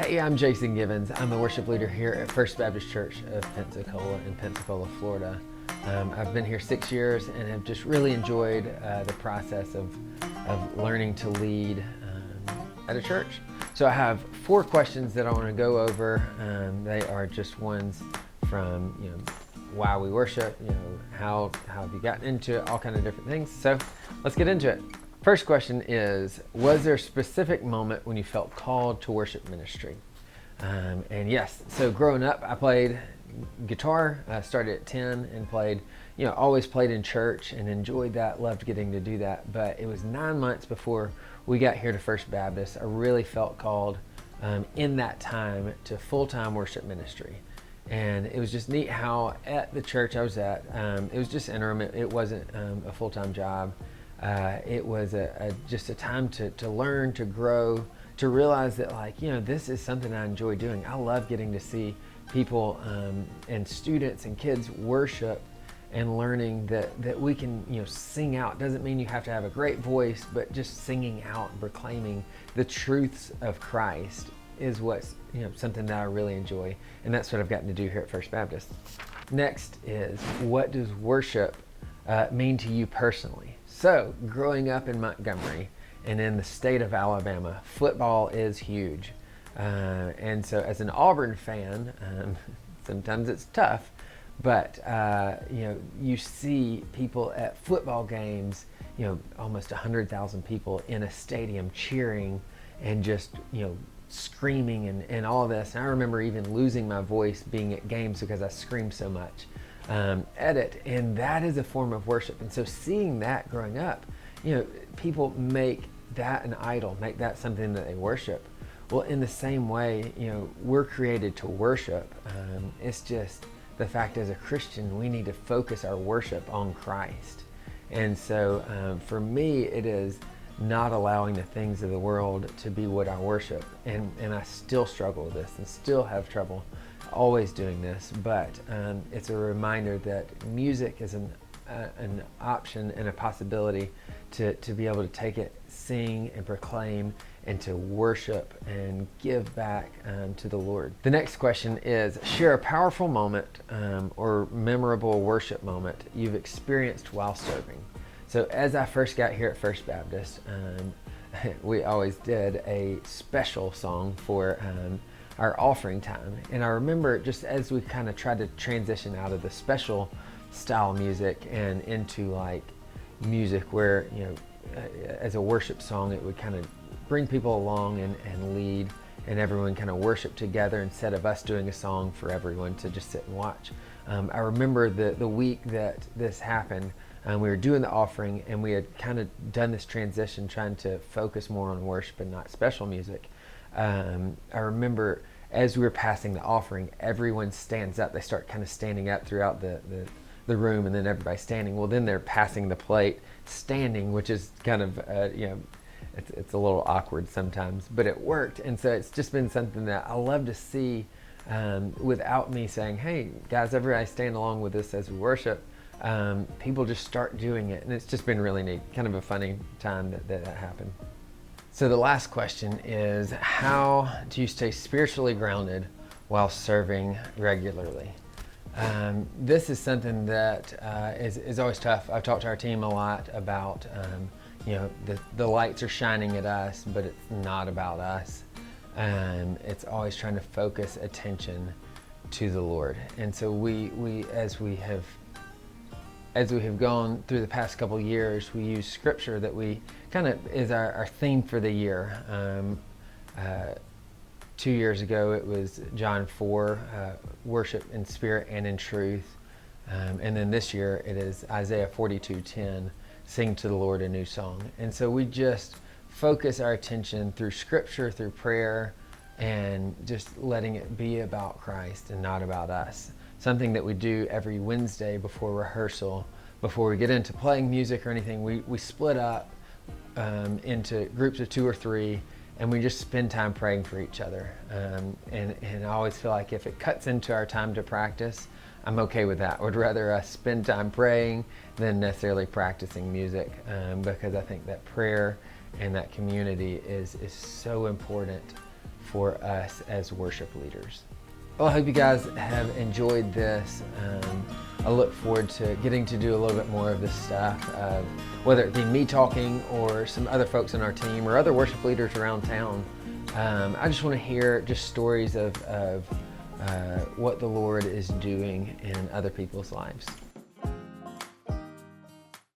Hey, I'm Jason Gibbons. I'm the worship leader here at First Baptist Church of Pensacola in Pensacola, Florida. I've been here 6 years and have just really enjoyed the process of learning to lead at a church. So I have 4 questions that I want to go over. They are just ones from, why we worship, how have you gotten into it, all kind of different things. So let's get into it. First question is, was there a specific moment when you felt called to worship ministry? And yes, so growing up, I played guitar. I started at 10 and played, always played in church and enjoyed that, loved getting to do that. But it was 9 months before we got here to First Baptist, I really felt called in that time to full-time worship ministry. And it was just neat how at the church I was at, it was just interim. It wasn't a full-time job. It was just a time to learn, to grow, to realize that this is something I enjoy doing. I love getting to see people and students and kids worship and learning that we can sing out. Doesn't mean you have to have a great voice, but just singing out and proclaiming the truths of Christ is what's something that I really enjoy, and that's what I've gotten to do here at First Baptist. Next is, what does worship mean to you personally? So, growing up in Montgomery and in the state of Alabama, football is huge. And so as an Auburn fan, sometimes it's tough, but you see people at football games, almost 100,000 people in a stadium cheering and just, screaming and all of this. And I remember even losing my voice being at games because I screamed so much. At it, and that is a form of worship. And so seeing that growing up, people make that an idol, make that something that they worship. Well, in the same way, we're created to worship. It's just the fact as a Christian, we need to focus our worship on Christ. And so for me, it is not allowing the things of the world to be what I worship. And I still struggle with this and still have trouble always doing this, but it's a reminder that music is an option and a possibility to be able to take it, sing and proclaim, and to worship and give back to the Lord. The next question is, share a powerful moment or memorable worship moment you've experienced while serving. So as I first got here at First Baptist, we always did a special song for our offering time. And I remember just as we kind of tried to transition out of the special style music and into like music where, as a worship song, it would kind of bring people along and lead, and everyone kind of worship together instead of us doing a song for everyone to just sit and watch. I remember the week that this happened, we were doing the offering and we had kind of done this transition trying to focus more on worship and not special music. I remember as we were passing the offering, everyone stands up. They start kind of standing up throughout the room, and then everybody's standing. Well, then they're passing the plate standing, which is kind of, it's a little awkward sometimes, but it worked. And so it's just been something that I love to see without me saying, hey, guys, everybody stand along with us as we worship. People just start doing it, and it's just been really neat. Kind of a funny time that happened. So the last question is, how do you stay spiritually grounded while serving regularly? This is something that is always tough. I've talked to our team a lot about, the lights are shining at us, but it's not about us. It's always trying to focus attention to the Lord. And so we as we have gone through the past couple of years, we use scripture that we kind of is our theme for the year. 2 years ago, it was John 4, worship in spirit and in truth. And then this year, it is Isaiah 42:10, sing to the Lord a new song. And so we just focus our attention through scripture, through prayer, and just letting it be about Christ and not about us. Something that we do every Wednesday before rehearsal, before we get into playing music or anything, we split up into groups of 2 or 3, and we just spend time praying for each other. And I always feel like if it cuts into our time to practice, I'm okay with that. I would rather us spend time praying than necessarily practicing music, because I think that prayer and that community is so important for us as worship leaders. Well, I hope you guys have enjoyed this. I look forward to getting to do a little bit more of this stuff, whether it be me talking or some other folks on our team or other worship leaders around town. I just want to hear just stories of what the Lord is doing in other people's lives.